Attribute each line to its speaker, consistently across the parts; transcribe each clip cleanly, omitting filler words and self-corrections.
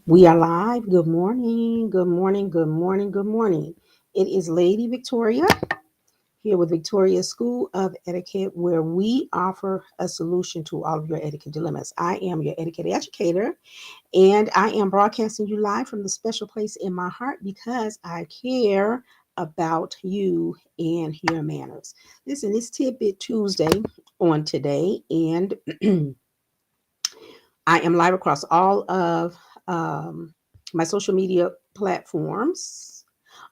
Speaker 1: We are live. Good morning. Good morning. Good morning. Good morning. It is Lady Victoria here with Victoria School of Etiquette, where we offer a solution to all of your etiquette dilemmas. I am your etiquette educator, and I am broadcasting you live from the special place in my heart because I care about you and your manners. Listen, it's Tidbit Tuesday on today, and I am live across all of my social media platforms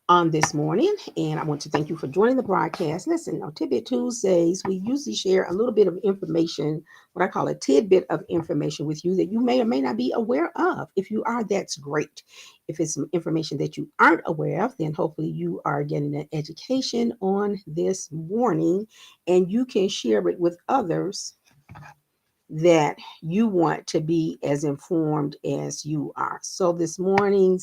Speaker 1: on this morning, and I want to thank you for joining the broadcast. Listen, on Tidbit Tuesdays, we usually share a little bit of information, what I call a tidbit of information with you that you may or may not be aware of. If you are, that's great. If it's some information that you aren't aware of, then hopefully you are getting an education on this morning and you can share it with others that you want to be as informed as you are. So, this morning's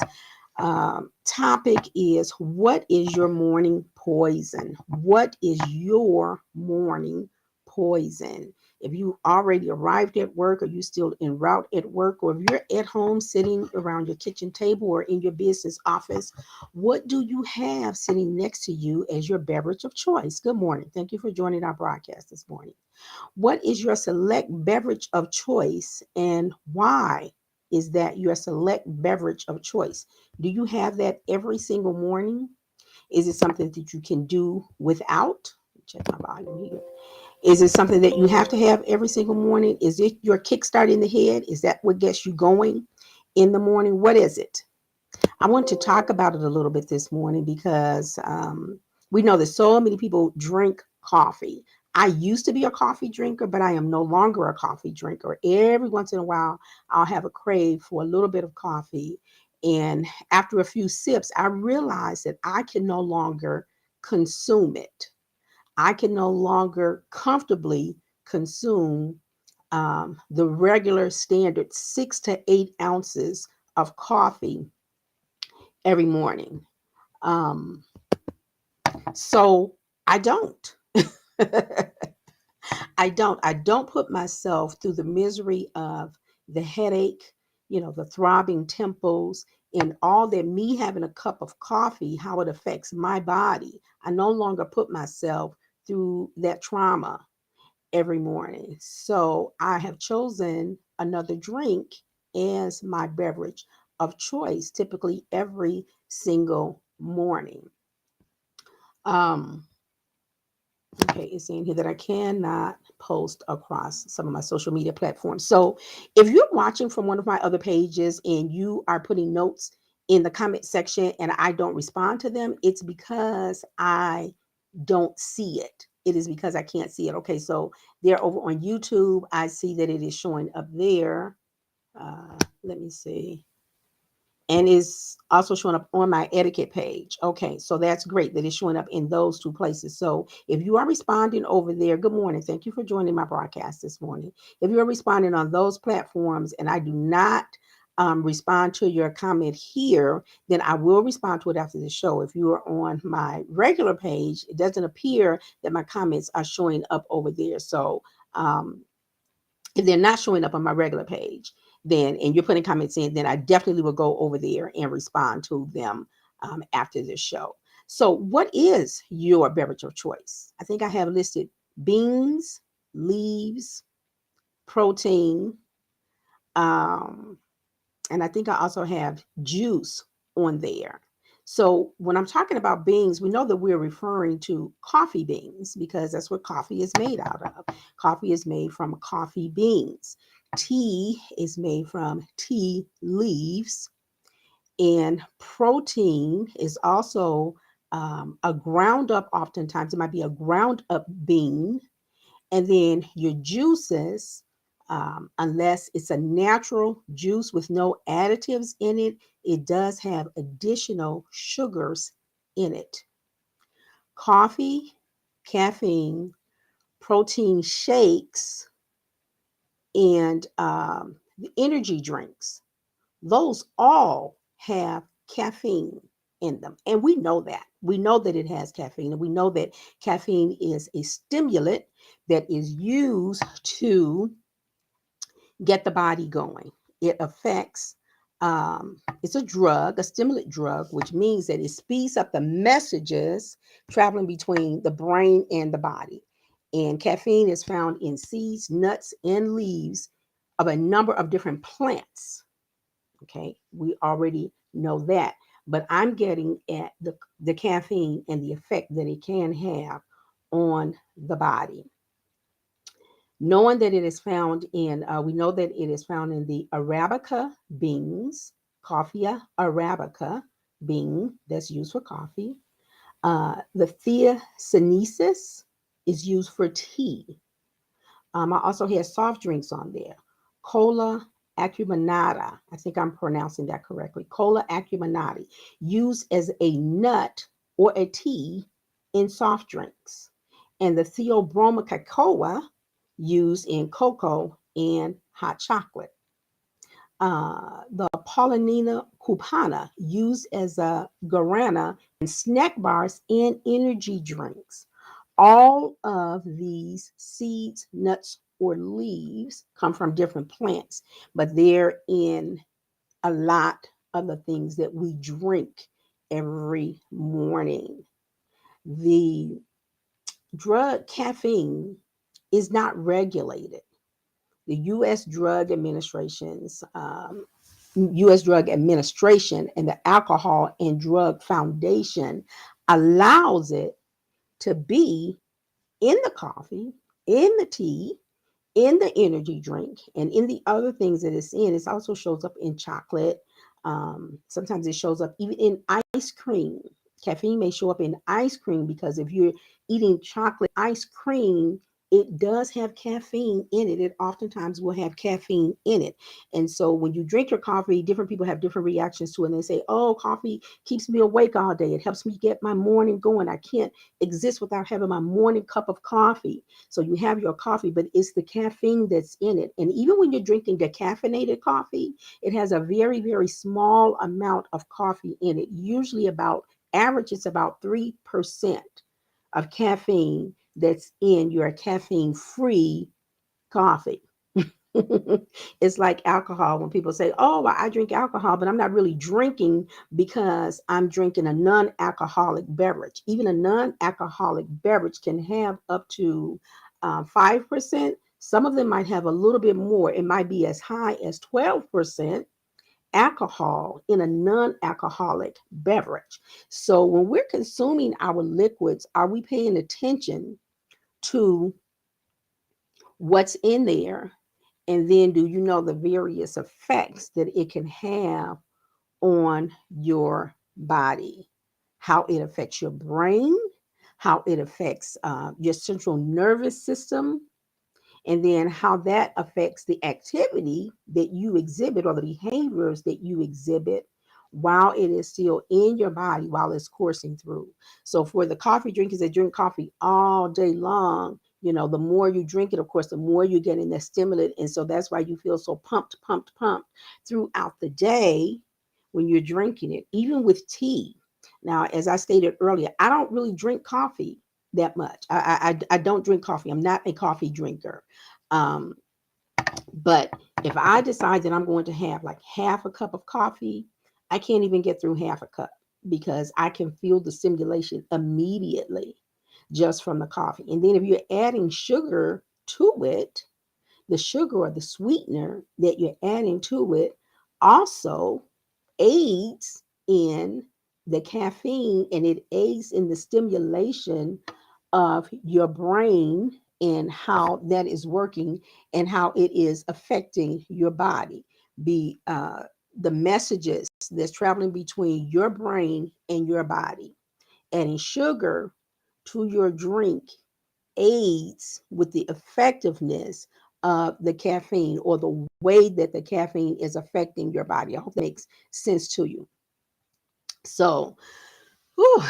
Speaker 1: topic is, what is your morning poison? What is your morning poison? If you already arrived at work, or you still en route at work, or if you're at home sitting around your kitchen table or in your business office, what do you have sitting next to you as your beverage of choice? Good morning. Thank you for joining our broadcast this morning. What is your select beverage of choice, and why is that your select beverage of choice? Do you have that every single morning? Is it something that you can do without? Check my volume here. Is it something that you have to have every single morning? Is it your kickstart in the head? Is that what gets you going in the morning? What is it? I want to talk about it a little bit this morning because we know that so many people drink coffee. I used to be a coffee drinker, but I am no longer a coffee drinker. Every once in a while, I'll have a crave for a little bit of coffee. And after a few sips, I realize that I can no longer consume it. I can no longer comfortably consume the regular standard 6 to 8 ounces of coffee every morning. Um, so I don't. I don't put myself through the misery of the headache, the throbbing temples, and all that, me having a cup of coffee, how it affects my body. I no longer put myself through that trauma every morning. So I have chosen another drink as my beverage of choice, typically every single morning. Um, okay, it's saying here that I cannot post across some of my social media platforms. So if you're watching from one of my other pages and you are putting notes in the comment section and I don't respond to them, it's because I don't see it. It is because I can't see it. Okay, so they're over on YouTube. I see that it is showing up there. Let me see, and is also showing up on my etiquette page. Okay, so that's great that it's showing up in those two places. So if you are responding over there, good morning. Thank you for joining my broadcast this morning. If you're responding on those platforms and I do not respond to your comment here, then I will respond to it after the show. If you are on my regular page, it doesn't appear that my comments are showing up over there. So um, if they're not showing up on my regular page, then, and you're putting comments in, then I definitely will go over there and respond to them after this show. So, what is your beverage of choice? I think I have listed beans, leaves, protein, um, and I think I also have juice on there. So when I'm talking about beans, we know that we're referring to coffee beans because that's what coffee is made out of. Coffee is made from coffee beans. Tea is made from tea leaves. And protein is also a ground up, oftentimes, it might be a ground up bean, and then your juices, unless it's a natural juice with no additives in it, it does have additional sugars in it. Coffee, caffeine, protein shakes, and the energy drinks, those all have caffeine in them. And we know that. We know that it has caffeine, and we know that caffeine is a stimulant that is used to get the body going. It affects It's a drug, a stimulant drug, which means that it speeds up the messages traveling between the brain and the body. And caffeine is found in seeds, nuts, and leaves of a number of different plants. Okay, we already know that. But I'm getting at the caffeine and the effect that it can have on the body. Knowing that it is found in, we know that it is found in the Arabica beans, Coffea arabica bean that's used for coffee. The theocynesis is used for tea. I also had soft drinks on there. Cola acuminata. I think I'm pronouncing that correctly. Cola acuminata, used as a nut or a tea in soft drinks. And the theobroma cacao, used in cocoa and hot chocolate. The Paulinina cupana, used as a guarana in snack bars and energy drinks. All of these seeds, nuts, or leaves come from different plants, but they're in a lot of the things that we drink every morning. The drug caffeine is not regulated. The U.S. Drug Administration and the Alcohol and Drug Foundation allows it to be in the coffee, in the tea, in the energy drink, and in the other things that it's in. It also shows up in chocolate. Sometimes it shows up even in ice cream. Caffeine may show up in ice cream because if you're eating chocolate ice cream, it does have caffeine in it. It oftentimes will have caffeine in it. And so when you drink your coffee, different people have different reactions to it. And they say, oh, coffee keeps me awake all day. It helps me get my morning going. I can't exist without having my morning cup of coffee. So you have your coffee, but it's the caffeine that's in it. And even when you're drinking decaffeinated coffee, it has a very, very small amount of coffee in it. Usually average, it's about 3% of caffeine that's in your caffeine free coffee. It's like alcohol when people say, oh, well, I drink alcohol, but I'm not really drinking because I'm drinking a non alcoholic beverage. Even a non alcoholic beverage can have up to 5%. Some of them might have a little bit more. It might be as high as 12% alcohol in a non alcoholic beverage. So when we're consuming our liquids, are we paying attention to what's in there? And then do you know the various effects that it can have on your body? How it affects your brain, how it affects your central nervous system, and then how that affects the activity that you exhibit or the behaviors that you exhibit while it is still in your body, while it's coursing through. So for the coffee drinkers that drink coffee all day long, the more you drink it, of course, the more you're getting the stimulant. And so that's why you feel so pumped throughout the day when you're drinking it, even with tea. Now, as I stated earlier, I don't really drink coffee that much. I don't drink coffee. I'm not a coffee drinker. Um, but if I decide that I'm going to have like half a cup of coffee, I can't even get through half a cup because I can feel the stimulation immediately just from the coffee. And then if you're adding sugar to it, the sugar or the sweetener that you're adding to it also aids in the caffeine, and it aids in the stimulation of your brain and how that is working and how it is affecting your body. The messages that's traveling between your brain and your body. Adding sugar to your drink aids with the effectiveness of the caffeine or the way that the caffeine is affecting your body. I hope that makes sense to you. So, whew,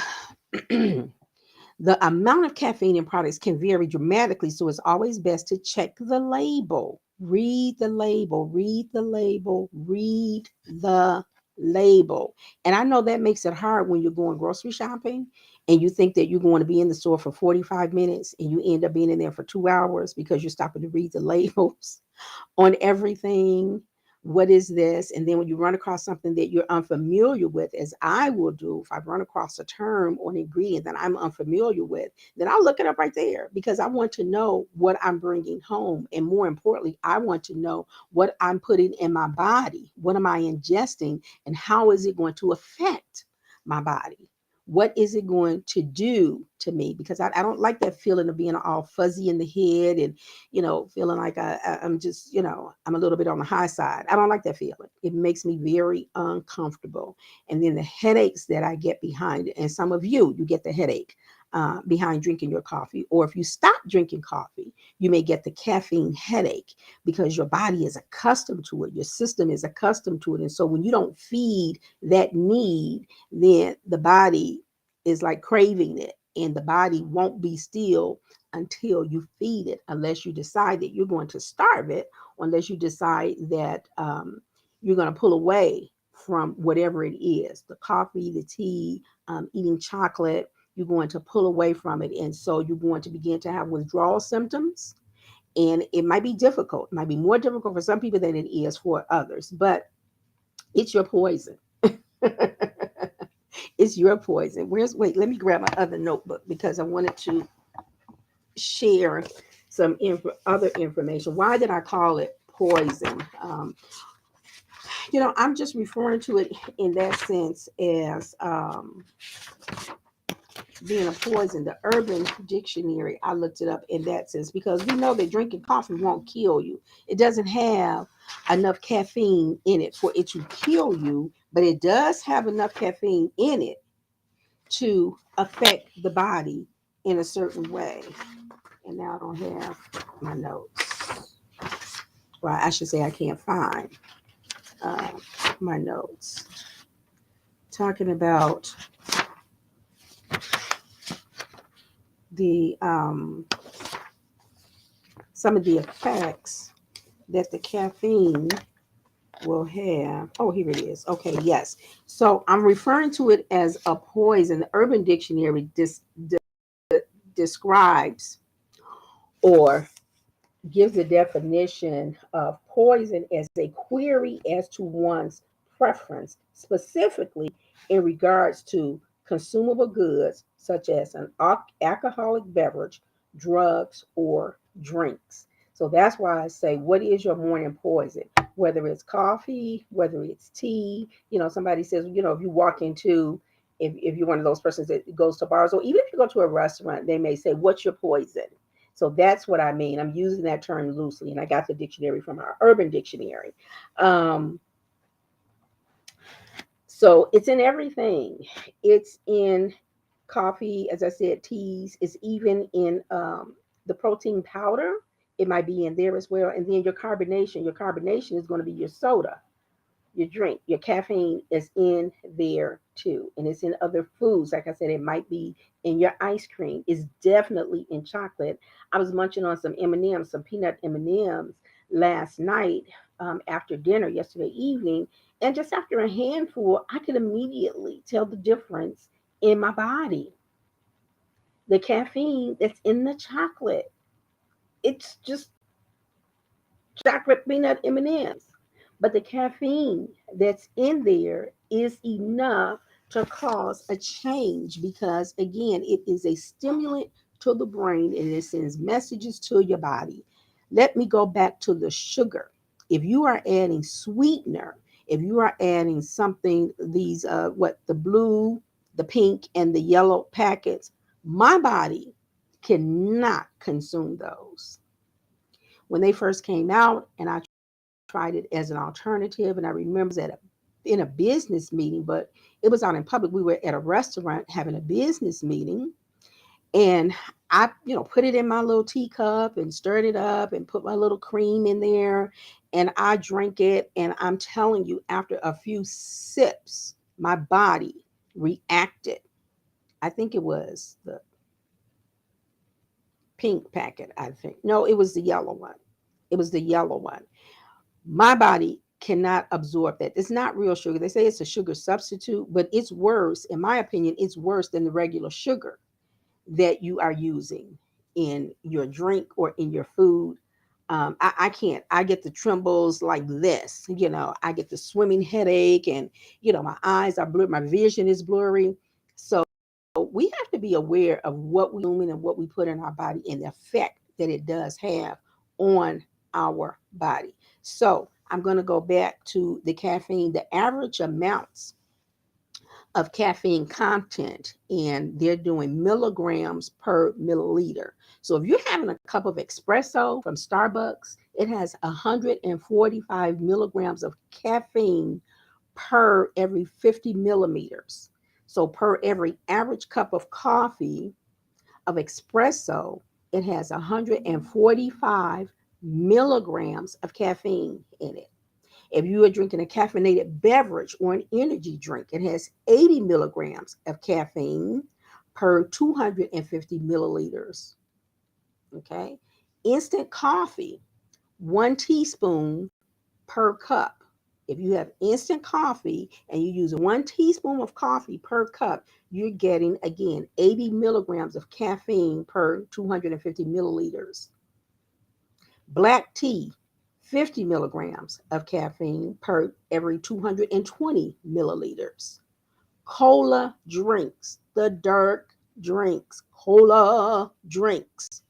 Speaker 1: the amount of caffeine in products can vary dramatically, so it's always best to check the label. Read the label, read the label, read the label. And I know that makes it hard when you're going grocery shopping and you think that you're going to be in the store for 45 minutes and you end up being in there for 2 hours because you're stopping to read the labels on everything. what is this? And then when you run across something that you're unfamiliar with, as I will do, if I run across a term or an ingredient that I'm unfamiliar with, then I'll look it up right there because I want to know what I'm bringing home. And more importantly, I want to know what I'm putting in my body. What am I ingesting and how is it going to affect my body? What is it going to do to me? Because I don't like that feeling of being all fuzzy in the head and feeling like I'm just, I'm a little bit on the high side. I don't like that feeling. It makes me very uncomfortable. And then the headaches that I get behind it, and some of you get the headache behind drinking your coffee. Or if you stop drinking coffee, you may get the caffeine headache because your body is accustomed to it. Your system is accustomed to it. And so when you don't feed that need, then the body is like craving it, and the body won't be still until you feed it, unless you decide that you're going to starve it, or unless you decide that you're going to pull away from whatever it is, the coffee, the tea, eating chocolate. You're going to pull away from it. And so you're going to begin to have withdrawal symptoms. And it might be difficult. It might be more difficult for some people than it is for others, but it's your poison. It's your poison. Wait, let me grab my other notebook because I wanted to share some other information. Why did I call it poison? I'm just referring to it in that sense as being a poison. The Urban Dictionary, I looked it up in that sense because we know that drinking coffee won't kill you. It doesn't have enough caffeine in it for it to kill you, but it does have enough caffeine in it to affect the body in a certain way. And now I don't have my notes. Well, I should say I can't find uh, my notes. Talking about the some of the effects that the caffeine will have. Oh, here it is. Okay, yes. So I'm referring to it as a poison. The Urban Dictionary describes or gives a definition of poison as a query as to one's preference, specifically in regards to consumable goods such as an alcoholic beverage, drugs, or drinks. So that's why I say, what is your morning poison? Whether it's coffee, whether it's tea, somebody says, if you walk into, if you're one of those persons that goes to bars, or even if you go to a restaurant, they may say, what's your poison? So that's what I mean. I'm using that term loosely, and I got the dictionary from our Urban Dictionary. Um, so it's in everything. It's in coffee, as I said, teas. It's even in the protein powder. It might be in there as well. And then your carbonation. Your carbonation is going to be your soda, your drink. Your caffeine is in there too, and it's in other foods. Like I said, it might be in your ice cream. It's definitely in chocolate. I was munching on some M&Ms, some peanut M&Ms last night after dinner yesterday evening, and just after a handful, I could immediately tell the difference in my body. The caffeine that's in the chocolate, it's just chocolate peanut M&Ms. But the caffeine that's in there is enough to cause a change because, again, it is a stimulant to the brain and it sends messages to your body. Let me go back to the sugar. If you are adding sweetener, if you are adding something, these, the blue, the pink, and the yellow packets, my body cannot consume those. When they first came out, and I tried it as an alternative. And I remember that in a business meeting, but it was out in public. We were at a restaurant having a business meeting, and I, put it in my little teacup and stirred it up and put my little cream in there, and I drank it. And I'm telling you, after a few sips, my body reacted. I think it was the pink packet. I think no, it was the yellow one. It was the yellow one. My body cannot absorb that. It's not real sugar. They say it's a sugar substitute, but it's worse, in my opinion, it's worse than the regular sugar that you are using in your drink or in your food. I can't. I get the trembles like this. I get the swimming headache, and my eyes are blurred. My vision is blurry. So we have to be aware of what we're doing and what we put in our body and the effect that it does have on our body. So I'm going to go back to the caffeine. The average amounts of caffeine content, and they're doing milligrams per milliliter. So if you're having a cup of espresso from Starbucks, it has 145 milligrams of caffeine per every 50 millimeters. So per every average cup of coffee of espresso, it has 145 milligrams of caffeine in it. If you are drinking a caffeinated beverage or an energy drink, it has 80 milligrams of caffeine per 250 milliliters. Okay. Instant coffee, 1 teaspoon per cup. If you have instant coffee and you use 1 teaspoon of coffee per cup, you're getting, again, 80 milligrams of caffeine per 250 milliliters. Black tea, 50 milligrams of caffeine per every 220 milliliters. Cola drinks, the dark drinks, cola drinks,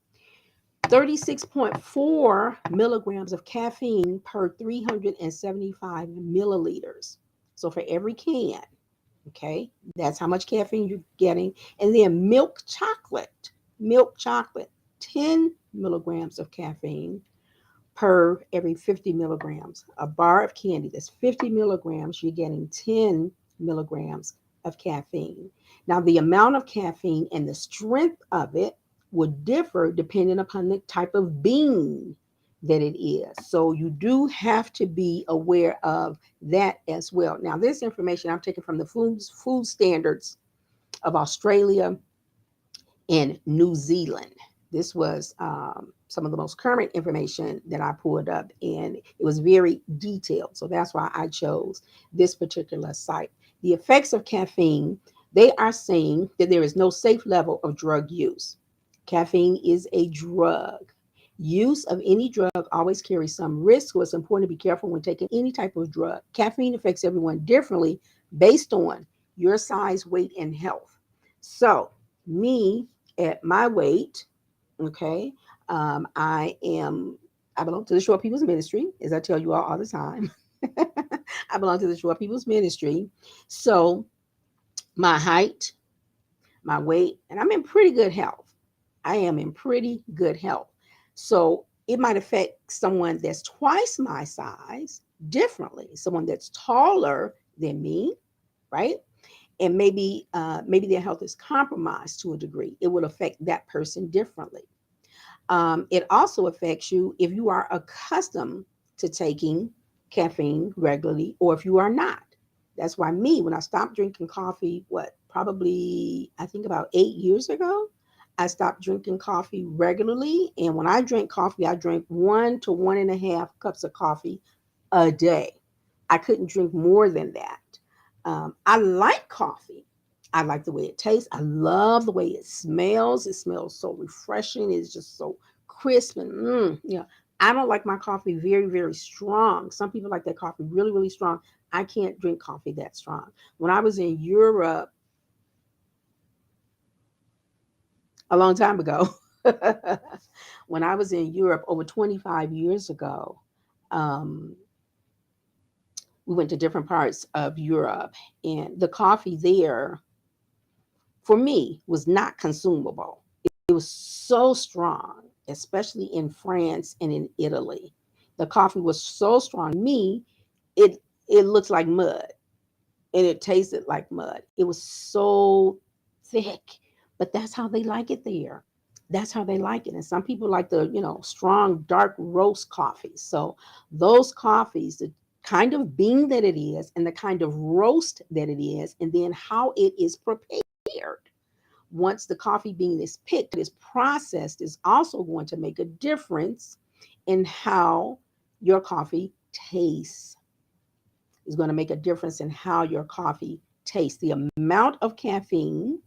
Speaker 1: 36.4 milligrams of caffeine per 375 milliliters. So for every can, okay, that's how much caffeine you're getting. And then milk chocolate, 10 milligrams of caffeine per every 50 milligrams. A bar of candy that's 50 milligrams, you're getting 10 milligrams of caffeine. Now, the amount of caffeine and the strength of it would differ depending upon the type of bean that it is. So you do have to be aware of that as well. Now, this information I'm taking from the food standards of Australia in New Zealand. This was some of the most current information that I pulled up, and it was very detailed. So that's why I chose this particular site. The effects of caffeine, they are saying that there is no safe level of drug use. Caffeine is a drug. Use of any drug always carries some risk, so it's important to be careful when taking any type of drug. Caffeine affects everyone differently based on your size, weight, and health. So, me, at my weight, okay, I am, I belong to the Short People's Ministry, as I tell you all the time. I belong to the Short People's Ministry. So my height, my weight, and I'm in pretty good health. I am in pretty good health. So it might affect someone that's twice my size differently, someone that's taller than me, right? And maybe their health is compromised to a degree. It will affect that person differently. It also affects you if you are accustomed to taking caffeine regularly or if you are not. That's why me, when I stopped drinking coffee, probably, I think about 8 years ago, I stopped drinking coffee regularly. And when I drink coffee, I drink 1 to 1.5 cups of coffee a day. I couldn't drink more than that. I like coffee. I like the way it tastes. I love the way it smells. It smells so refreshing. It's just so crisp and I don't like my coffee very, very strong. Some people like their coffee really, really strong. I can't drink coffee that strong. When I was in Europe a long time ago, when I was in Europe over 25 years ago, um, we went to different parts of Europe, and the coffee there, for me, was not consumable. It was so strong, especially in France and in Italy. The coffee was so strong. Me, it looked like mud and it tasted like mud. It was so thick, but that's how they like it there. That's how they like it. And some people like the, strong, dark roast coffees. So those coffees, the kind of bean that it is and the kind of roast that it is, and then how it is prepared. Once the coffee bean is picked, is processed, is also going to make a difference in how your coffee tastes. Is going to make a difference in how your coffee tastes. The amount of caffeine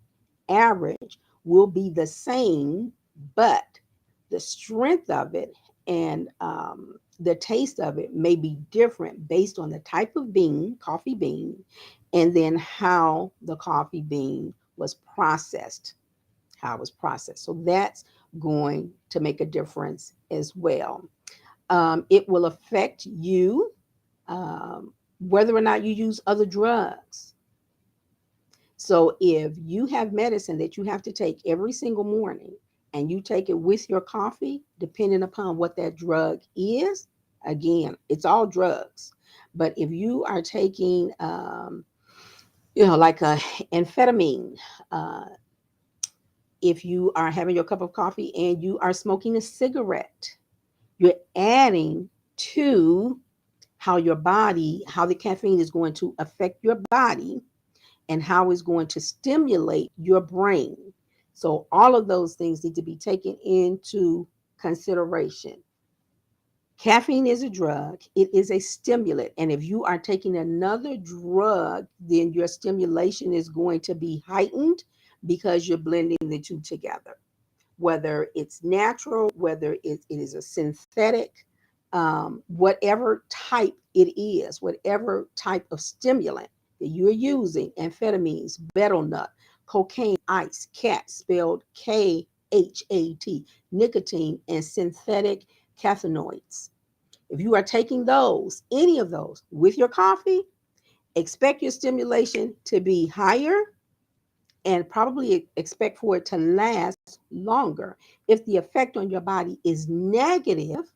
Speaker 1: average will be the same, but the strength of it and the taste of it may be different based on the type of bean, coffee bean, and then how the coffee bean was processed, how it was processed. So that's going to make a difference as well. It will affect you whether or not you use other drugs. So if you have medicine that you have to take every single morning and you take it with your coffee, depending upon what that drug is, again, it's all drugs. But if you are taking, like a amphetamine, uh, if you are having your cup of coffee and you are smoking a cigarette, you're adding to how the caffeine is going to affect your body and how it's going to stimulate your brain. So all of those things need to be taken into consideration. Caffeine is a drug, it is a stimulant. And if you are taking another drug, then your stimulation is going to be heightened because you're blending the two together. Whether it's natural, whether it is a synthetic, whatever type it is, whatever type of stimulant that you're using, amphetamines, betel nut, cocaine, ice, cat, spelled KHAT, nicotine, and synthetic cannabinoids. If you are taking those, any of those, with your coffee, expect your stimulation to be higher and probably expect for it to last longer. If the effect on your body is negative,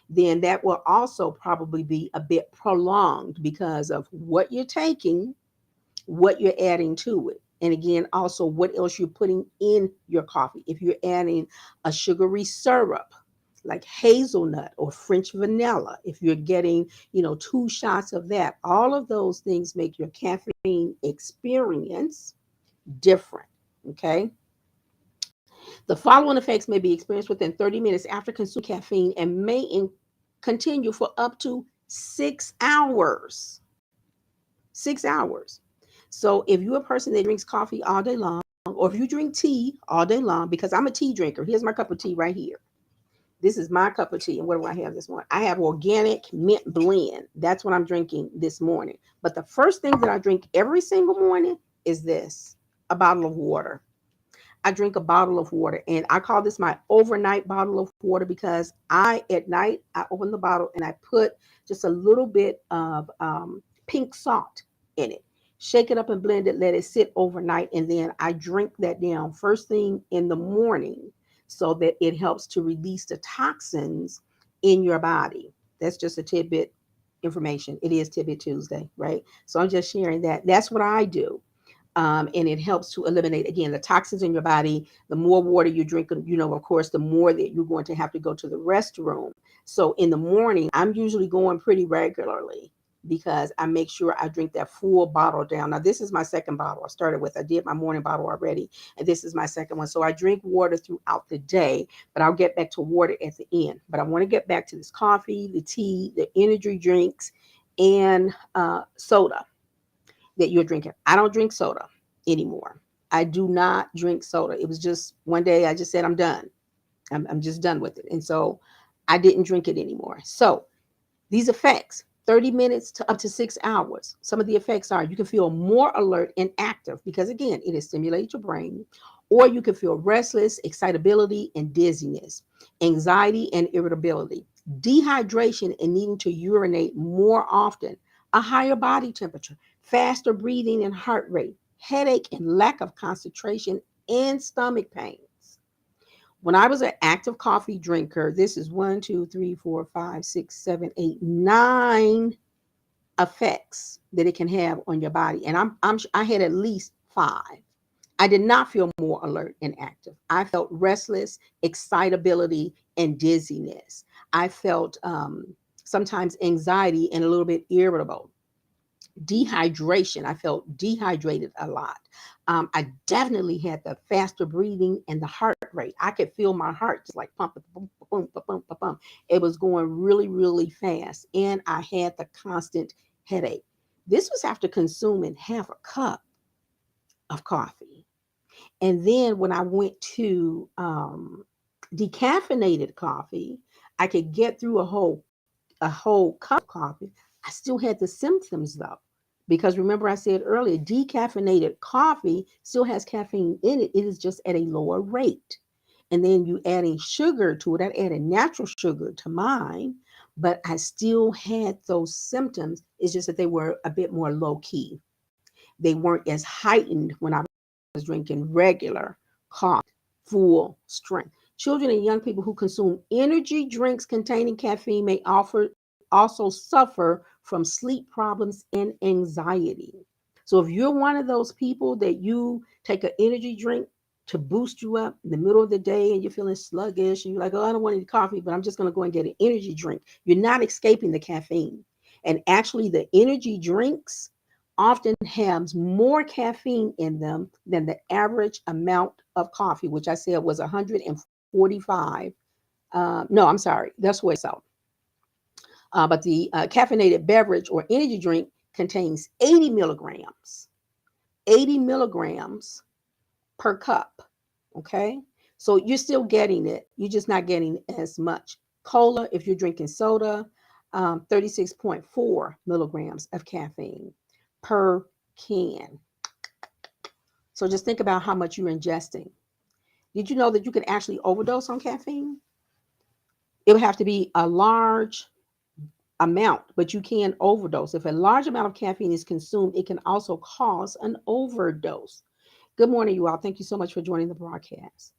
Speaker 1: then that will also probably be a bit prolonged because of what you're taking, what you're adding to it. And again, also what else you're putting in your coffee. If you're adding a sugary syrup like hazelnut or French vanilla, if you're getting, 2 shots of that, all of those things make your caffeine experience different. Okay. The following effects may be experienced within 30 minutes after consuming caffeine and may continue for up to 6 hours. 6 hours. So if you're a person that drinks coffee all day long, or if you drink tea all day long, because I'm a tea drinker, here's my cup of tea right here. This is my cup of tea. And what do I have this morning? I have organic mint blend. That's what I'm drinking this morning. But the first thing that I drink every single morning is this, a bottle of water. I drink a bottle of water, and I call this my overnight bottle of water because at night, I open the bottle and I put just a little bit of pink salt in it, shake it up and blend it, let it sit overnight, and then I drink that down first thing in the morning so that it helps to release the toxins in your body. That's just a tidbit information. It is Tidbit Tuesday, right? So I'm just sharing that. That's what I do. And it helps to eliminate, again, the toxins in your body. The more water you drink, of course, the more that you're going to have to go to the restroom. So in the morning, I'm usually going pretty regularly because I make sure I drink that full bottle down. Now, this is my second bottle. I did my morning bottle already, and this is my second one. So I drink water throughout the day, but I'll get back to water at the end. But I want to get back to this coffee, the tea, the energy drinks, and soda that you're drinking. I don't drink soda anymore. I do not drink soda. It was just one day I just said, I'm done. I'm just done with it. And so I didn't drink it anymore. So these effects, 30 minutes to up to 6 hours. Some of the effects are you can feel more alert and active because, again, it has stimulated your brain, or you can feel restless, excitability, and dizziness, anxiety and irritability, dehydration and needing to urinate more often, a higher body temperature, faster breathing and heart rate, headache and lack of concentration, and stomach pains. When I was an active coffee drinker, this is 9 effects that it can have on your body, and I had at least 5. I did not feel more alert and active. I felt restless, excitability, and dizziness. I felt sometimes anxiety and a little bit irritable. Dehydration. I felt dehydrated a lot. I definitely had the faster breathing and the heart rate. I could feel my heart just like pumping, boom, boom, boom, boom, boom, boom. It was going really, really fast. And I had the constant headache. This was after consuming half a cup of coffee. And then when I went to decaffeinated coffee, I could get through a whole cup of coffee. I still had the symptoms though. Because remember, I said earlier, decaffeinated coffee still has caffeine in it. It is just at a lower rate. And then you adding sugar to it. I added natural sugar to mine, but I still had those symptoms. It's just that they were a bit more low key. They weren't as heightened when I was drinking regular coffee, full strength. Children and young people who consume energy drinks containing caffeine may also suffer from sleep problems and anxiety. So if you're one of those people that you take an energy drink to boost you up in the middle of the day and you're feeling sluggish and you're like, oh, I don't want any coffee, but I'm just going to go and get an energy drink, you're not escaping the caffeine. And actually, the energy drinks often have more caffeine in them than the average amount of coffee, which I said was 145. No, I'm sorry, that's what it's out. But the caffeinated beverage or energy drink contains 80 milligrams per cup. Okay. So you're still getting it. You're just not getting as much. Cola, if you're drinking soda, 36.4 milligrams of caffeine per can. So just think about how much you're ingesting. Did you know that you can actually overdose on caffeine? It would have to be a large amount, but you can overdose. If a large amount of caffeine is consumed, it can also cause an overdose. Good morning, you all. Thank you so much for joining the broadcast.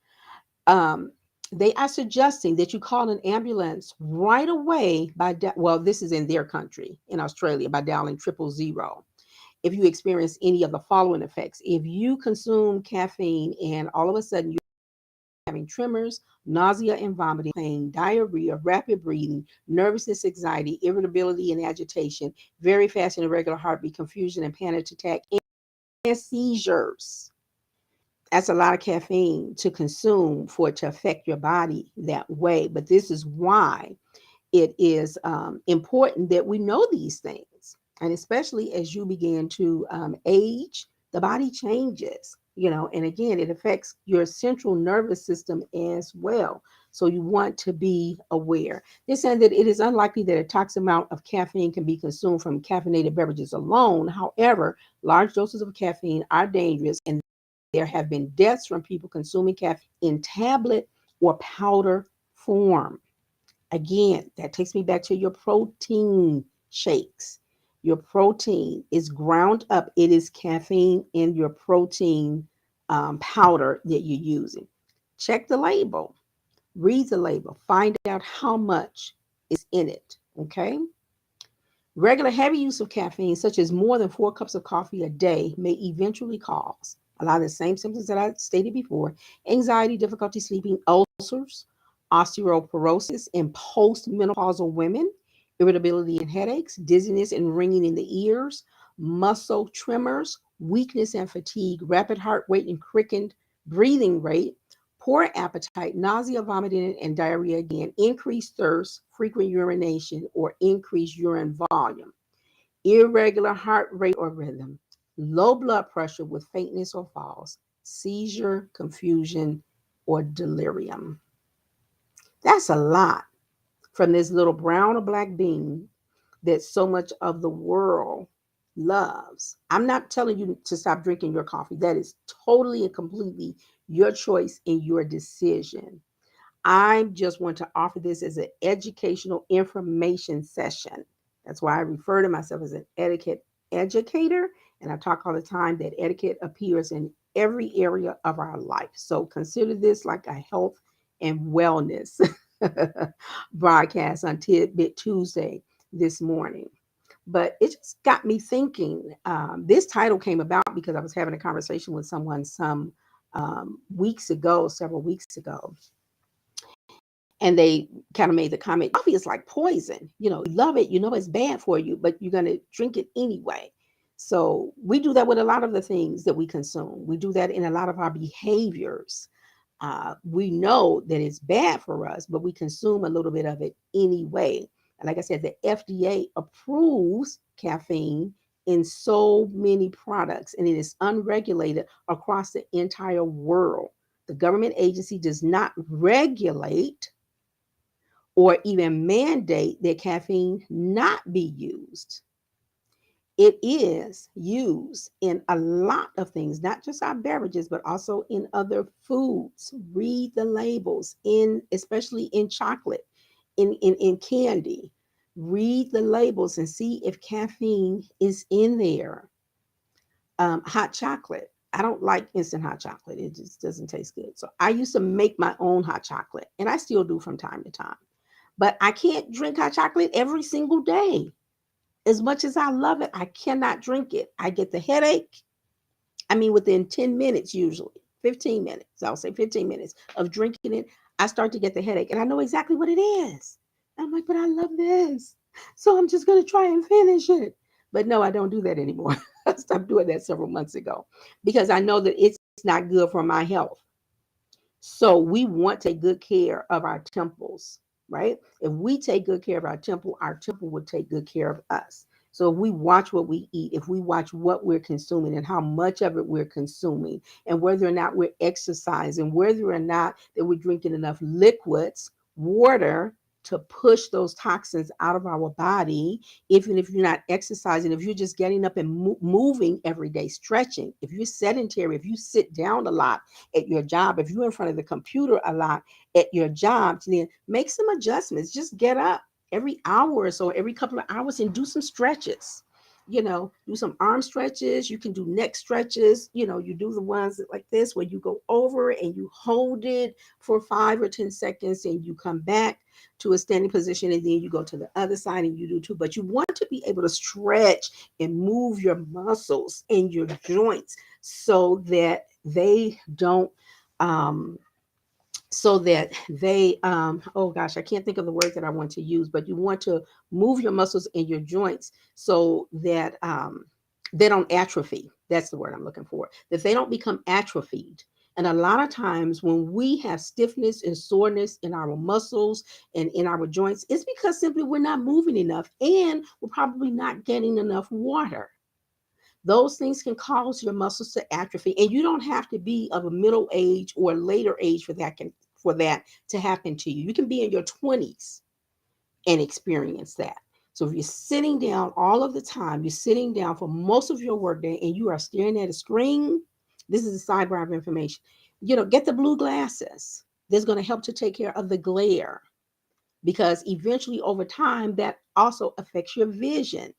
Speaker 1: Um, they are suggesting that you call an ambulance right away well, this is in their country, in Australia, by dialing 000. If you experience any of the following effects, if you consume caffeine and all of a sudden you're having tremors, nausea and vomiting, pain, diarrhea, rapid breathing, nervousness, anxiety, irritability and agitation, very fast and irregular heartbeat, confusion and panic attack, and seizures. That's a lot of caffeine to consume for it to affect your body that way. But this is why it is important that we know these things. And especially as you begin to age, the body changes, and again, it affects your central nervous system as well. So you want to be aware. They're saying that it is unlikely that a toxic amount of caffeine can be consumed from caffeinated beverages alone. However, large doses of caffeine are dangerous, and there have been deaths from people consuming caffeine in tablet or powder form. Again, that takes me back to your protein shakes. Your protein is ground up. It is caffeine in your protein powder that you're using. Check the label, read the label, find out how much is in it. Okay. Regular heavy use of caffeine, such as more than 4 cups of coffee a day, may eventually cause a lot of the same symptoms that I stated before: anxiety, difficulty sleeping, ulcers, osteoporosis in postmenopausal women, irritability and headaches, dizziness and ringing in the ears, muscle tremors, weakness and fatigue, rapid heart rate and quickened breathing rate, poor appetite, nausea, vomiting, and diarrhea again, increased thirst, frequent urination, or increased urine volume, irregular heart rate or rhythm, low blood pressure with faintness or falls, seizure, confusion, or delirium. That's a lot from this little brown or black bean that so much of the world loves. I'm not telling you to stop drinking your coffee. That is totally and completely your choice and your decision. I just want to offer this as an educational information session. That's why I refer to myself as an etiquette educator. And I talk all the time that etiquette appears in every area of our life. So consider this like a health and wellness broadcast on Tidbit Tuesday this morning. But it just got me thinking. This title came about because I was having a conversation with someone some weeks ago, several weeks ago, and they kind of made the comment, coffee is like poison. You love it, it's bad for you, but you're going to drink it anyway. So we do that with a lot of the things that we consume. We do that in a lot of our behaviors. We know that it's bad for us, but we consume a little bit of it anyway. And like I said, the FDA approves caffeine in so many products, and it is unregulated across the entire world. The government agency does not regulate or even mandate that caffeine not be used. It is used in a lot of things, not just our beverages, but also in other foods. Read the labels, in especially in chocolate, in candy. Read the labels and see if caffeine is in there. Hot chocolate. I don't like instant hot chocolate. It just doesn't taste good. So I used to make my own hot chocolate, and I still do from time to time. But I can't drink hot chocolate every single day. As much as I love it, I cannot drink it. I get the headache. I mean, within 10 minutes, usually 15 minutes, I'll say 15 minutes of drinking it, I start to get the headache. And I know exactly what it is. I'm like, but I love this. So I'm just going to try and finish it. But no, I don't do that anymore. I stopped doing that several months ago because I know that it's not good for my health. So we want to take good care of our temples, right? If we take good care of our temple will take good care of us. So if we watch what we eat, if we watch what we're consuming and how much of it we're consuming, and whether or not we're exercising, whether or not that we're drinking enough liquids, water to push those toxins out of our body, even if you're not exercising, if you're just getting up and moving every day, stretching, if you're sedentary, if you sit down a lot, at your job, if you're in front of the computer a lot at your job, then make some adjustments. Just get up every hour or so, every couple of hours, and do some stretches. Do some arm stretches. You can do neck stretches. You do the ones like this where you go over and you hold it for 5 or 10 seconds and you come back to a standing position, and then you go to the other side and you do too. But you want to be able to stretch and move your muscles and your joints so that they don't um oh gosh, I can't think of the word that I want to use, but you want to move your muscles and your joints so that they don't atrophy. That's the word I'm looking for, that they don't become atrophied. And a lot of times when we have stiffness and soreness in our muscles and in our joints, it's because simply we're not moving enough, and we're probably not getting enough water. Those things can cause your muscles to atrophy, and you don't have to be of a middle age or later age for that to happen to you. You can be in your 20s and experience that. So if you're sitting down all of the time, you're sitting down for most of your workday and you are staring at a screen, this is a sidebar of information. Get the blue glasses. That's going to help to take care of the glare, because eventually over time that also affects your vision.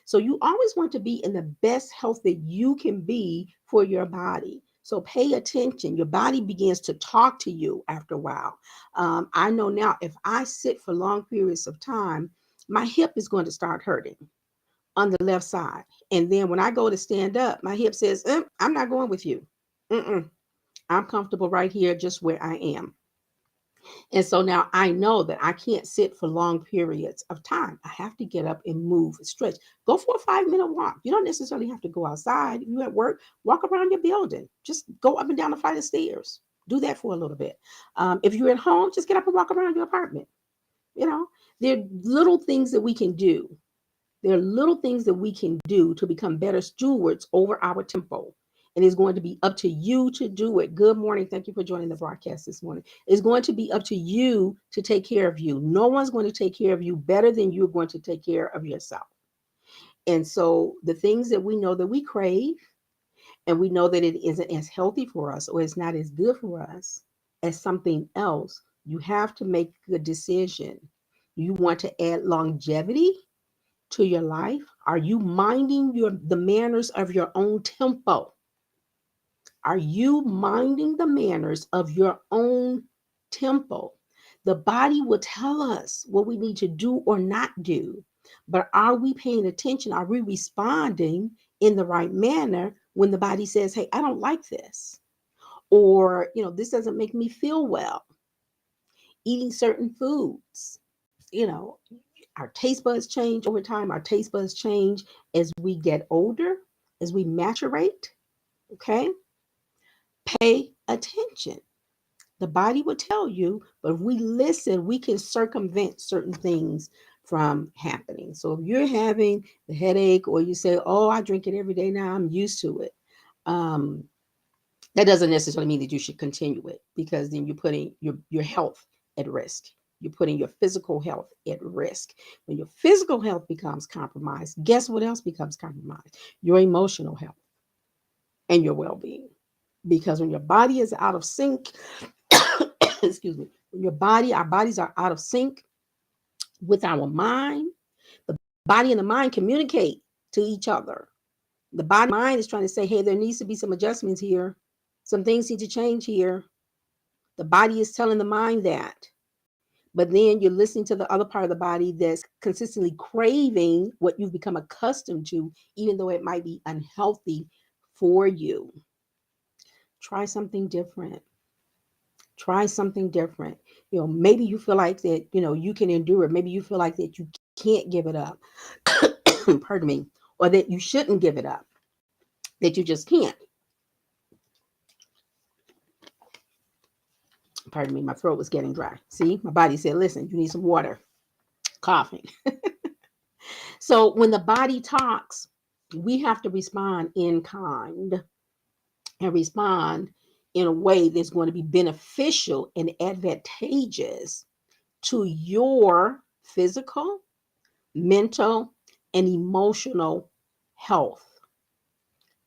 Speaker 1: So you always want to be in the best health that you can be for your body. So pay attention. Your body begins to talk to you after a while. I know now if I sit for long periods of time, my hip is going to start hurting on the left side. And then when I go to stand up, my hip says, I'm not going with you. Mm-mm. I'm comfortable right here, just where I am. And so now I know that I can't sit for long periods of time. I have to get up and move, stretch. Go for a 5-minute walk. You don't necessarily have to go outside. If you're at work, walk around your building. Just go up and down the flight of stairs. Do that for a little bit. If you're at home, just get up and walk around your apartment. You know, there are little things that we can do. There are little things that we can do to become better stewards over our tempo. And it's going to be up to you to do it. Good morning. Thank you for joining the broadcast this morning. It's going to be up to you to take care of you. No one's going to take care of you better than you're going to take care of yourself. And so the things that we know that we crave, and we know that it isn't as healthy for us or it's not as good for us as something else, you have to make a decision. You want to add longevity to your life? Are you minding the manners of your own tempo? Are you minding the manners of your own tempo? The body will tell us what we need to do or not do. But are we paying attention? Are we responding in the right manner when the body says, hey, I don't like this? Or, this doesn't make me feel well. Eating certain foods, you know, our taste buds change over time. Our taste buds change as we get older, as we maturate. Okay. Pay attention. The body will tell you, but if we listen, we can circumvent certain things from happening. So if you're having the headache, or you say, oh, I drink it every day now, I'm used to it. Um, that doesn't necessarily mean that you should continue it, because then you're putting your health at risk. You're putting your physical health at risk. When your physical health becomes compromised, guess what else becomes compromised? Your emotional health and your well-being. Because when your body is out of sync, excuse me, when our bodies are out of sync with our mind, the body and the mind communicate to each other. The body mind is trying to say, hey, there needs to be some adjustments here. Some things need to change here. The body is telling the mind that. But then you're listening to the other part of the body that's consistently craving what you've become accustomed to, even though it might be unhealthy for you. Try something different. Try something different. Maybe you feel like that, you can endure it. Maybe you feel like that you can't give it up. Pardon me. Or that you shouldn't give it up. That you just can't. Pardon me, my throat was getting dry. See, my body said, listen, you need some water. Coughing. So when the body talks, we have to respond in kind and respond in a way that's going to be beneficial and advantageous to your physical, mental, and emotional health.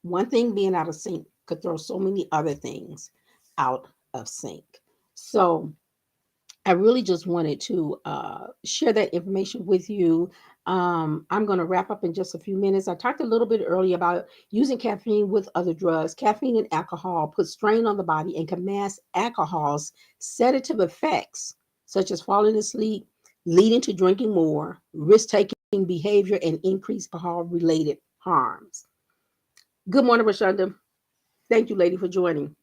Speaker 1: One thing being out of sync could throw so many other things out of sync. So I really just wanted to share that information with you. I'm going to wrap up in just a few minutes. I talked a little bit earlier about using caffeine with other drugs. Caffeine and alcohol put strain on the body and can mask alcohol's sedative effects, such as falling asleep, leading to drinking more, risk-taking behavior, and increased alcohol-related harms. Good morning, Rashonda. Thank you, lady, for joining.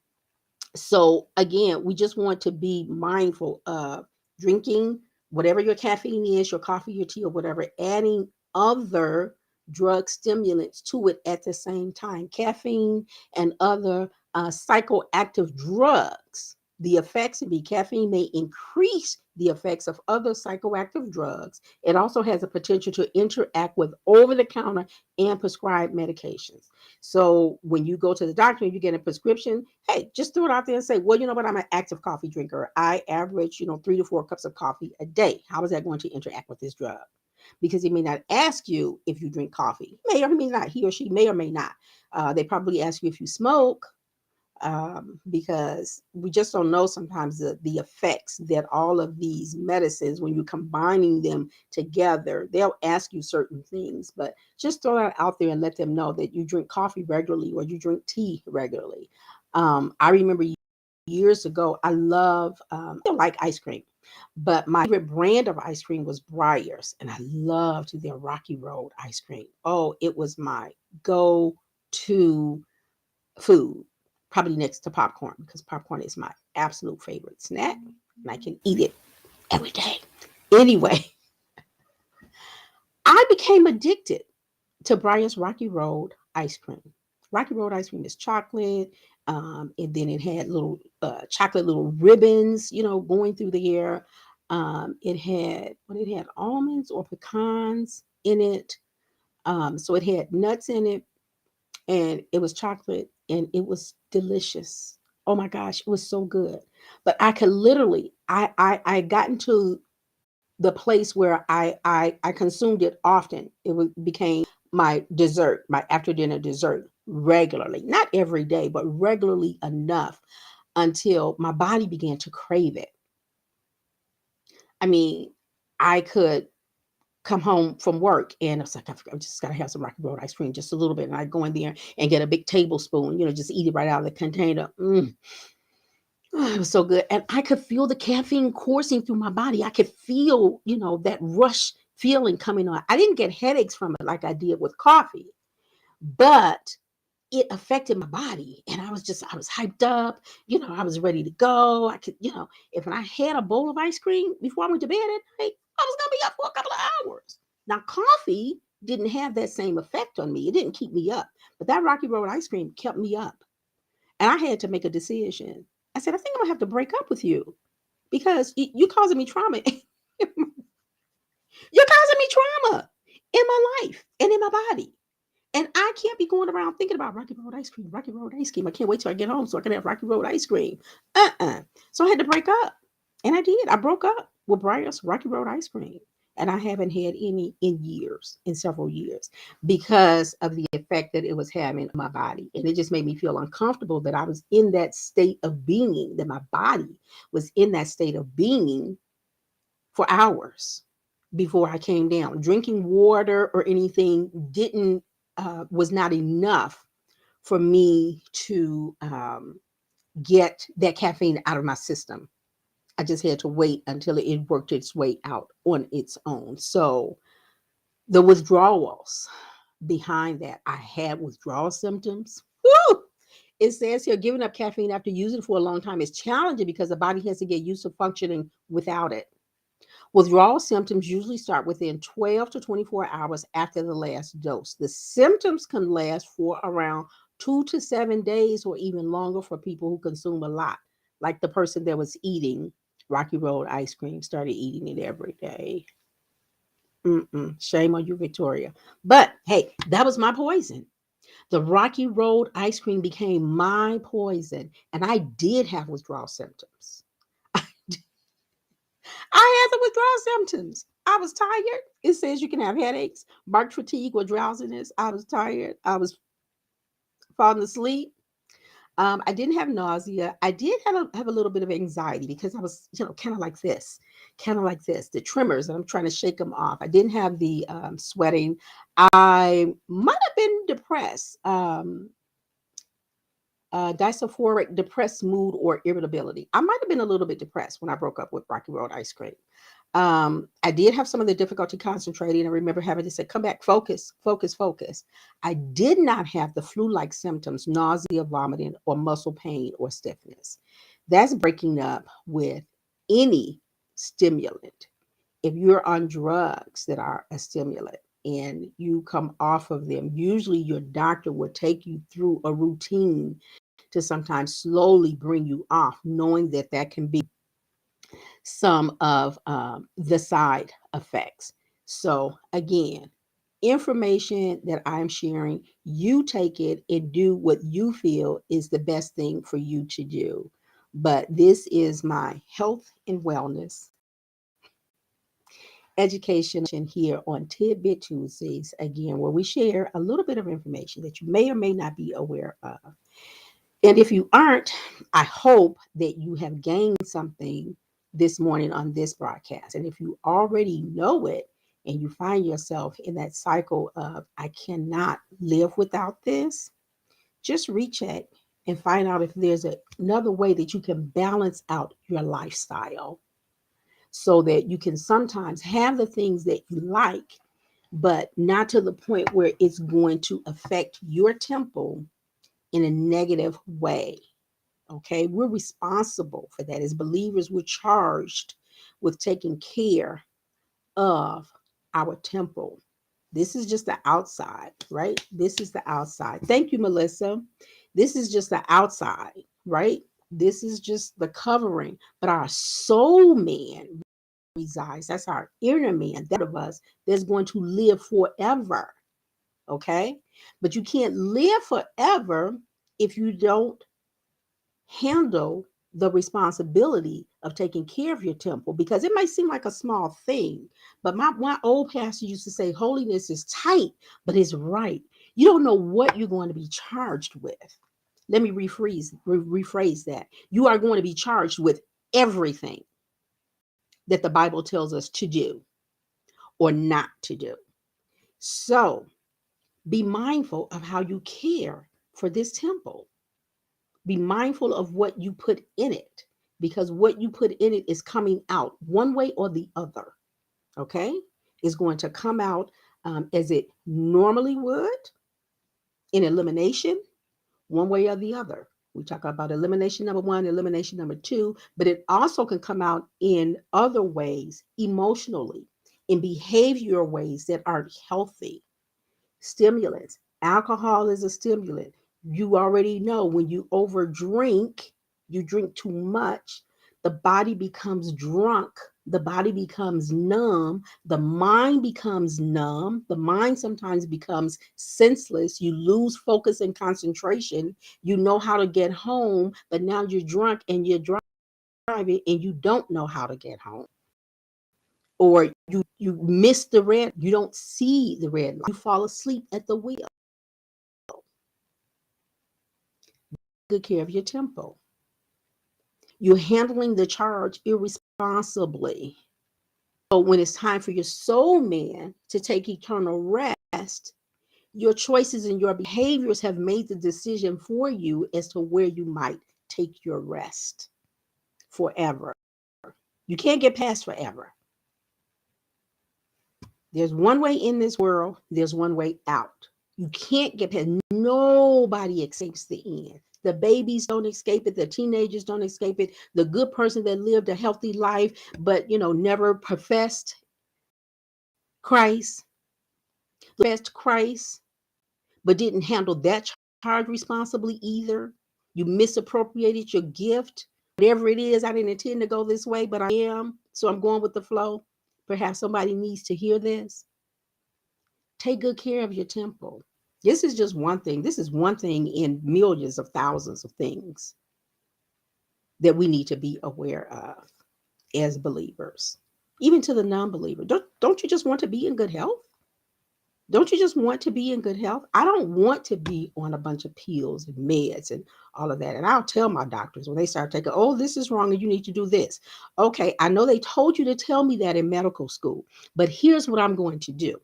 Speaker 1: So again, we just want to be mindful of drinking whatever your caffeine is, your coffee, your tea, or whatever, adding other drug stimulants to it at the same time. Caffeine and other psychoactive drugs. The effects of caffeine may increase the effects of other psychoactive drugs. It also has a potential to interact with over-the-counter and prescribed medications. So when you go to the doctor and you get a prescription, hey, just throw it out there and say, well, you know what? I'm an active coffee drinker. I average, 3 to 4 cups of coffee a day. How is that going to interact with this drug? Because he may not ask you if you drink coffee. He may or may not. He or she may or may not. They probably ask you if you smoke, because we just don't know sometimes the effects that all of these medicines, when you're combining them together, they'll ask you certain things. But just throw that out there and let them know that you drink coffee regularly or you drink tea regularly. I remember years ago, I don't like ice cream, but my favorite brand of ice cream was Breyers, and I loved their Rocky Road ice cream. Oh, it was my go-to food, probably next to popcorn, because popcorn is my absolute favorite snack, and I can eat it every day. Anyway, I became addicted to Breyers Rocky Road ice cream. Rocky Road ice cream is chocolate, and then it had little chocolate little ribbons, going through the air. It had almonds or pecans in it. So it had nuts in it, and it was chocolate, and it was delicious. Oh my gosh, it was so good. But I could literally, I got into the place where I consumed it often. Became my dessert, my after dinner dessert regularly, not every day, but regularly enough until my body began to crave it. I mean, I could come home from work and I was like, I just got to have some Rocky Road ice cream, just a little bit. And I'd go in there and get a big tablespoon, just eat it right out of the container. Oh, it was so good. And I could feel the caffeine coursing through my body. I could feel, that rush feeling coming on. I didn't get headaches from it like I did with coffee, but it affected my body. And I was hyped up. I was ready to go. I could, if I had a bowl of ice cream before I went to bed at night, I was going to be up for a couple of hours. Now, coffee didn't have that same effect on me. It didn't keep me up. But that Rocky Road ice cream kept me up. And I had to make a decision. I said, I think I'm going to have to break up with you because you're causing me trauma. You're causing me trauma in my life and in my body. And I can't be going around thinking about Rocky Road ice cream, Rocky Road ice cream. I can't wait till I get home so I can have Rocky Road ice cream. So I had to break up. And I did. I broke up. with Briar's Rocky Road ice cream. And I haven't had any in years, in several years, because of the effect that it was having on my body. And it just made me feel uncomfortable that I was in that state of being, that my body was in that state of being for hours before I came down. Drinking water or anything didn't was not enough for me to get that caffeine out of my system. I just had to wait until it worked its way out on its own. So the withdrawals behind that, I had withdrawal symptoms. Woo! It says here, giving up caffeine after using it for a long time is challenging because the body has to get used to functioning without it. Withdrawal symptoms usually start within 12 to 24 hours after the last dose. The symptoms can last for around 2 to 7 days or even longer for people who consume a lot, like the person that was eating Rocky Road ice cream, started eating it every day. Shame on you, Victoria. But hey, that was my poison. The Rocky Road ice cream became my poison, and I did have withdrawal symptoms. I had the withdrawal symptoms. I was tired. It says you can have headaches, marked fatigue, or drowsiness. I was tired. I was falling asleep. I didn't have nausea. I did have a little bit of anxiety because I was, kind of like this, the tremors, and I'm trying to shake them off. I didn't have the sweating. I might have been depressed. Dysophoric, depressed mood, or irritability. I might have been a little bit depressed when I broke up with Rocky Road ice cream. I did have some of the difficulty concentrating. I remember having to say, come back, focus, focus, focus. I did not have the flu like symptoms, nausea, vomiting, or muscle pain or stiffness. That's breaking up with any stimulant. If you're on drugs that are a stimulant and you come off of them, usually your doctor will take you through a routine to sometimes slowly bring you off, knowing that that can be some of the side effects. So, again, information that I'm sharing, you take it and do what you feel is the best thing for you to do. But this is my health and wellness education here on Tidbit Tuesdays, again, where we share a little bit of information that you may or may not be aware of. And if you aren't, I hope that you have gained something this morning on this broadcast. And if you already know it and you find yourself in that cycle of, I cannot live without this, just recheck and find out if there's another way that you can balance out your lifestyle so that you can sometimes have the things that you like, but not to the point where it's going to affect your temple in a negative way. Okay, we're responsible for that. As believers, we're charged with taking care of our temple. This is just the outside, right? This is the outside. Thank you, Melissa. This is just the outside, right? This is just the covering, but our soul man resides. That's our inner man, that of us that's going to live forever. Okay, but you can't live forever if you don't handle the responsibility of taking care of your temple, because it may seem like a small thing, but my old pastor used to say holiness is tight, but it's right. You don't know what you're going to be charged with. Let me rephrase that. You are going to be charged with everything that the Bible tells us to do or not to do. So be mindful of how you care for this temple. Be mindful of what you put in it, because what you put in it is coming out one way or the other. Okay? It's going to come out as it normally would in elimination, one way or the other. We talk about elimination number one, elimination number two, but it also can come out in other ways, emotionally, in behavioral ways that aren't healthy. Stimulants. Alcohol is a stimulant. You already know when you overdrink, you drink too much, the body becomes drunk, the body becomes numb, the mind becomes numb, the mind sometimes becomes senseless. You lose focus and concentration. You know how to get home, but now you're drunk and you're driving and you don't know how to get home. or you miss the red, you don't see the red light, you fall asleep at the wheel. Good care of your temple. You're handling the charge irresponsibly. So when it's time for your soul man to take eternal rest, your choices and your behaviors have made the decision for you as to where you might take your rest forever. You can't get past forever. There's one way in this world, there's one way out. You can't get past. Nobody escapes the end. The babies don't escape it. The teenagers don't escape it. The good person that lived a healthy life, but never professed Christ, but didn't handle that charge responsibly either. You misappropriated your gift. Whatever it is, I didn't intend to go this way, but I am. So I'm going with the flow. Perhaps somebody needs to hear this. Take good care of your temple. This is just one thing. This is one thing in millions of thousands of things that we need to be aware of as believers, even to the non-believer. Don't you just want to be in good health? Don't you just want to be in good health? I don't want to be on a bunch of pills and meds and all of that. And I'll tell my doctors when they start taking, oh, this is wrong and you need to do this. Okay, I know they told you to tell me that in medical school, but here's what I'm going to do.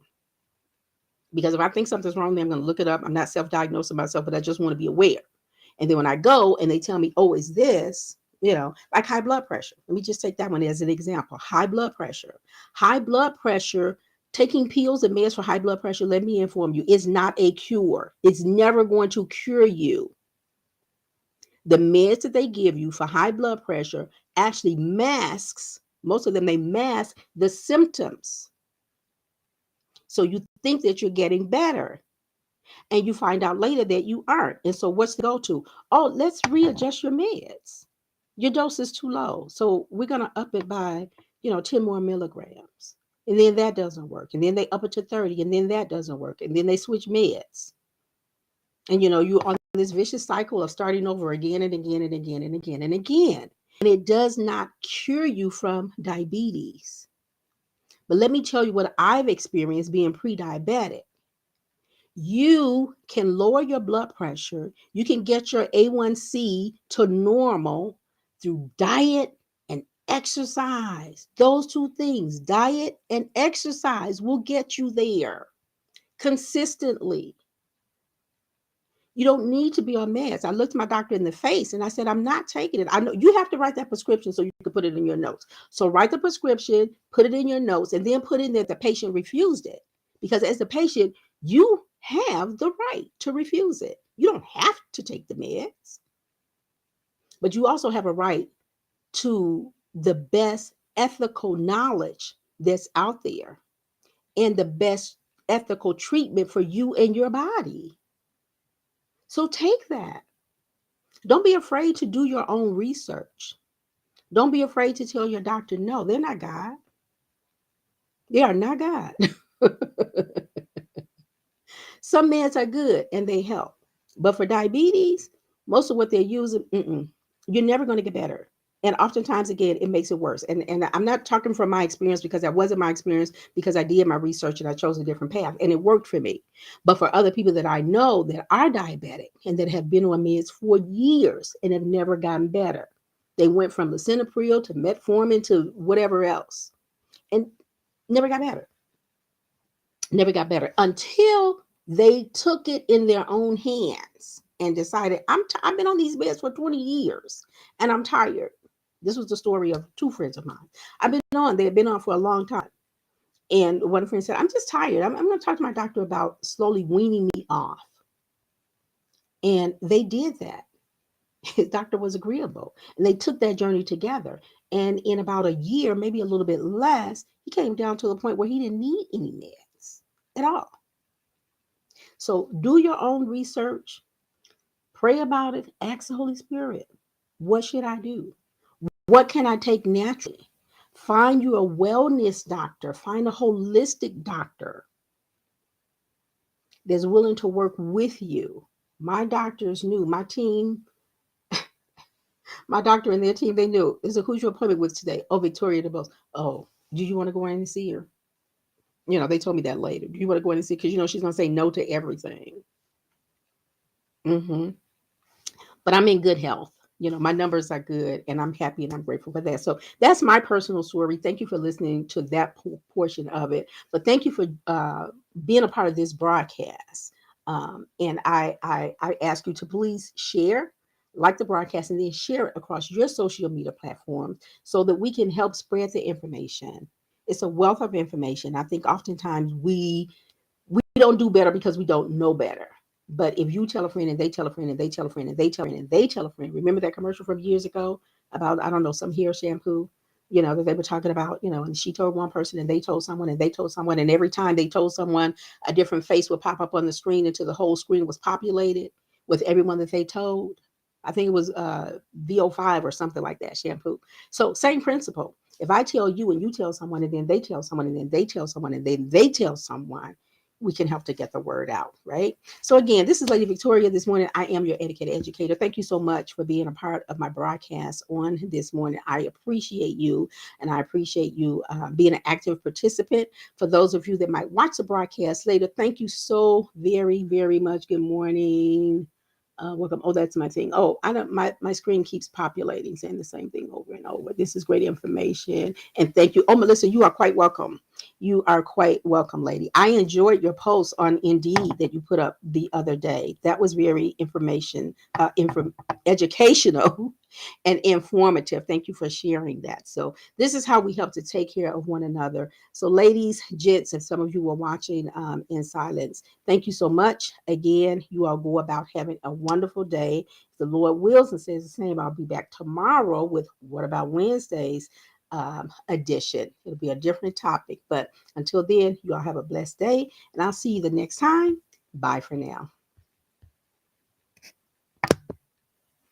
Speaker 1: Because if I think something's wrong, then I'm going to look it up. I'm not self-diagnosing myself, but I just want to be aware. And then when I go and they tell me, oh, is this, like high blood pressure. Let me just take that one as an example. High blood pressure. High blood pressure, taking pills and meds for high blood pressure, let me inform you, is not a cure. It's never going to cure you. The meds that they give you for high blood pressure actually masks, most of them, they mask the symptoms. So you think that you're getting better. And you find out later that you aren't. And so what's the go-to? Oh, let's readjust your meds. Your dose is too low. So we're going to up it by, 10 more milligrams. And then that doesn't work. And then they up it to 30. And then that doesn't work. And then they switch meds. And, you're on this vicious cycle of starting over again and again and again and again and again. And it does not cure you from diabetes. But let me tell you what I've experienced being pre-diabetic. You can lower your blood pressure. You can get your A1C to normal through diet and exercise. Those two things, diet and exercise, will get you there consistently. You don't need to be on meds. I looked my doctor in the face and I said, I'm not taking it. I know you have to write that prescription so you can put it in your notes. So write the prescription, put it in your notes, and then put in that the patient refused it. Because as the patient, you have the right to refuse it. You don't have to take the meds, but you also have a right to the best ethical knowledge that's out there and the best ethical treatment for you and your body. So take that. Don't be afraid to do your own research. Don't be afraid to tell your doctor, no, they're not God. They are not God. Some meds are good and they help. But for diabetes, most of what they're using, you're never going to get better. And oftentimes, again, it makes it worse. And I'm not talking from my experience because that wasn't my experience, because I did my research and I chose a different path and it worked for me. But for other people that I know that are diabetic and that have been on meds for years and have never gotten better, they went from lisinopril to metformin to whatever else and never got better. Never got better until they took it in their own hands and decided, I've been on these meds for 20 years and I'm tired. This was the story of two friends of mine. They had been on for a long time. And one friend said, I'm just tired. I'm going to talk to my doctor about slowly weaning me off. And they did that. His doctor was agreeable. And they took that journey together. And in about a year, maybe a little bit less, he came down to the point where he didn't need any meds at all. So do your own research, pray about it, ask the Holy Spirit, what should I do? What can I take naturally? Find you a wellness doctor, find a holistic doctor that's willing to work with you. My doctors knew, my team, my doctor and their team, they knew. They said, who's your appointment with today? Oh, Victoria DeBose. Oh, Do you want to go in and see her? They told me that later. Do you want to go in and see? Because she's gonna say no to everything. Hmm. But I'm in good health. My numbers are good, and I'm happy and I'm grateful for that. So that's my personal story. Thank you for listening to that portion of it. But thank you for being a part of this broadcast. And I ask you to please share, like the broadcast, and then share it across your social media platforms so that we can help spread the information. It's a wealth of information. I think oftentimes we don't do better because we don't know better. But if you tell a friend and they tell a friend and they tell a friend and they tell a friend and they tell a friend, remember that commercial from years ago about, I don't know, some hair shampoo, that they were talking about, and she told one person and they told someone and they told someone. And every time they told someone, a different face would pop up on the screen until the whole screen was populated with everyone that they told. I think it was VO5 or something like that, shampoo. So same principle. If I tell you and you tell someone and then they tell someone and then they tell someone and then they tell someone, we can help to get the word out, right? So again, this is Lady Victoria this morning. I am your Etiquette educator. Thank you so much for being a part of my broadcast on this morning. I appreciate you, and I appreciate you being an active participant. For those of you that might watch the broadcast later, thank you so very, very much. Good morning. Welcome. Oh, that's my thing. Oh, I don't. My screen keeps populating, saying the same thing over and over. This is great information, and thank you. Oh, Melissa, you are quite welcome. You are quite welcome, lady. I enjoyed your post on Indeed that you put up the other day. That was very educational and informative. Thank you for sharing that. So this is how we help to take care of one another. So ladies, gents, and some of you were watching in silence, thank you so much. Again, you all go about having a wonderful day. If the Lord wills and says the same, I'll be back tomorrow with What About Wednesdays edition. It'll be a different topic. But until then, you all have a blessed day, and I'll see you the next time. Bye for now.